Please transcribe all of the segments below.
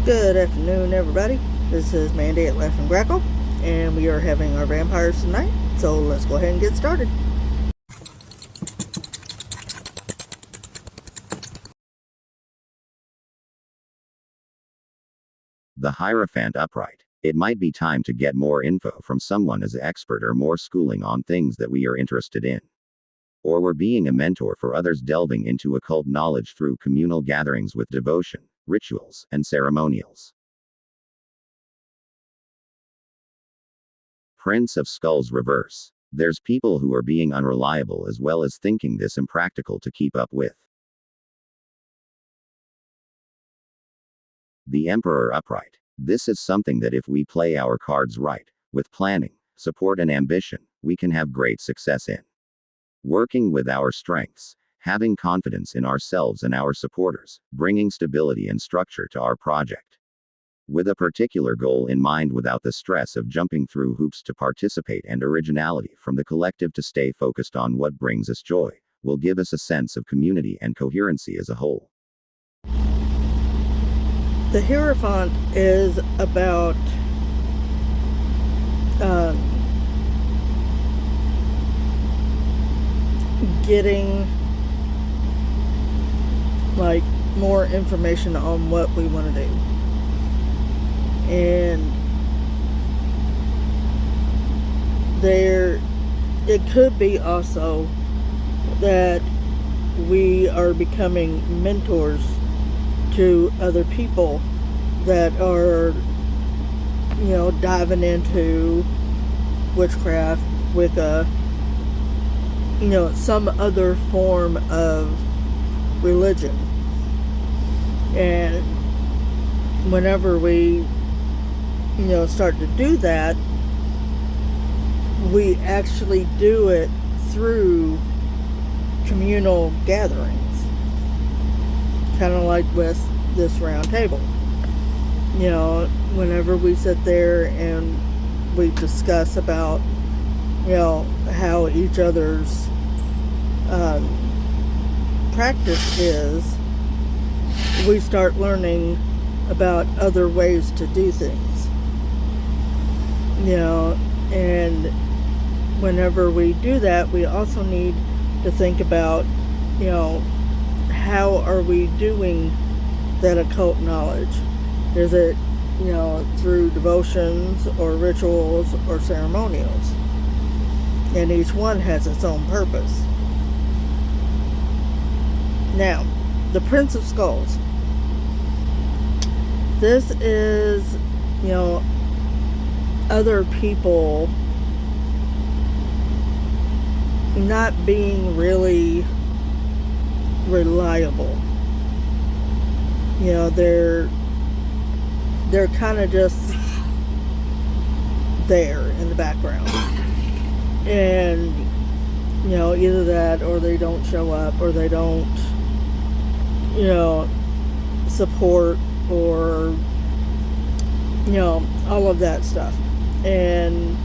Good afternoon, everybody. This is Mandy at Laugh and Grackle, and we are having our vampires tonight, so let's go ahead and get started. The Hierophant upright. It might be time to get more info from someone as an expert or more schooling on things that we are interested in. Or we're being a mentor for others delving into occult knowledge through communal gatherings with devotion, rituals, and ceremonials. Prince of Skulls reverse. There's people who are being unreliable as well as thinking this impractical to keep up with. The Emperor upright. This is something that if we play our cards right, with planning, support and ambition, we can have great success in. Working with our strengths, having confidence in ourselves and our supporters, bringing stability and structure to our project. With a particular goal in mind without the stress of jumping through hoops to participate and originality from the collective to stay focused on what brings us joy, will give us a sense of community and coherency as a whole. The Hierophant is about getting more information on what we want to do. And it could be also that we are becoming mentors to other people that are, diving into witchcraft, Wicca, some other form of religion. And whenever we start to do that, we actually do it through communal gatherings, kind of like with this round table. Whenever we sit there and we discuss about how each other's practice is, we start learning about other ways to do things. And whenever we do that, we also need to think about, how are we doing that occult knowledge? Is it, through devotions or rituals or ceremonials? And each one has its own purpose. Now, the Prince of Skulls. This is, other people not being really reliable. They're kind of just there in the background. And, either that or they don't show up or they don't, support or, all of that stuff. And,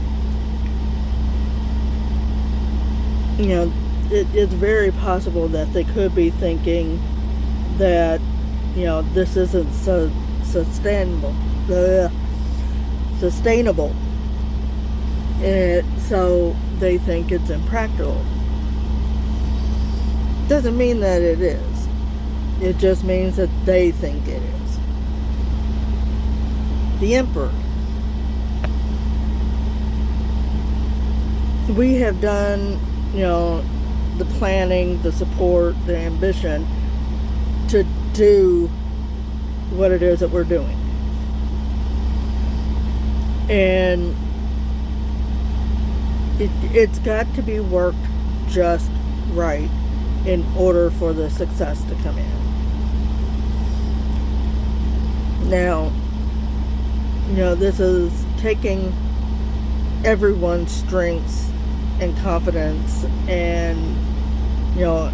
it's very possible that they could be thinking that, this isn't so sustainable. And so they think it's impractical. Doesn't mean that it is. It just means that they think it is. The Emperor. We have done, the planning, the support, the ambition to do what it is that we're doing. And it's got to be worked just right in order for the success to come in. Now, this is taking everyone's strengths and confidence and,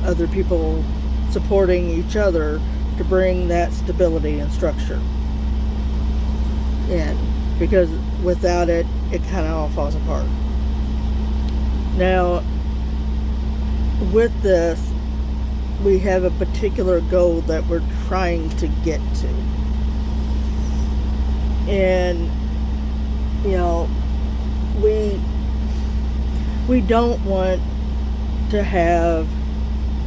other people supporting each other to bring that stability and structure in. Because without it, it kind of all falls apart. Now, with this, we have a particular goal that we're trying to get to. And, you know, we don't want to have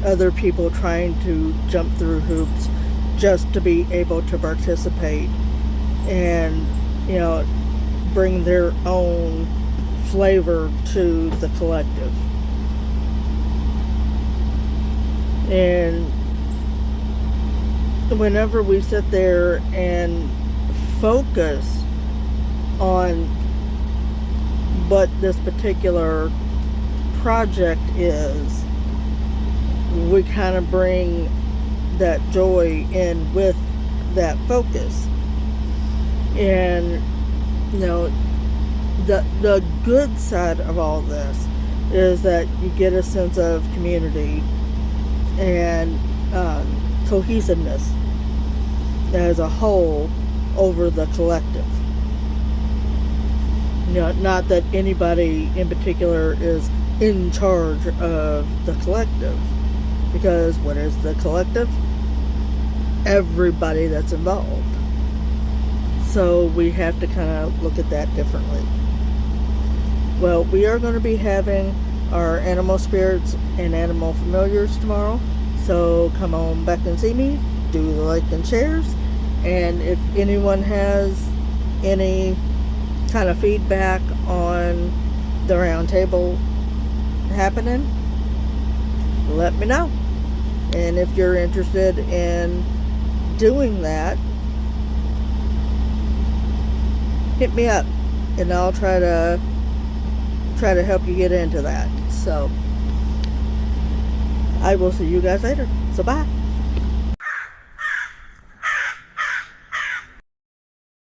other people trying to jump through hoops just to be able to participate and, you know, bring their own flavor to the collective. And whenever we sit there and focus on what this particular project is, we kind of bring that joy in with that focus. And, you know, the good side of all this is that you get a sense of community and cohesiveness as a whole over the collective. You know, not that anybody in particular is in charge of the collective, because what is the collective? Everybody that's involved. So we have to kind of look at that differently. Well, we are going to be having our animal spirits and animal familiars tomorrow, so come on back and see me, do the like and shares, and if anyone has any kind of feedback on the round table happening, let me know. And if you're interested in doing that, hit me up and I'll try to help you get into that. So I will see you guys later. So bye.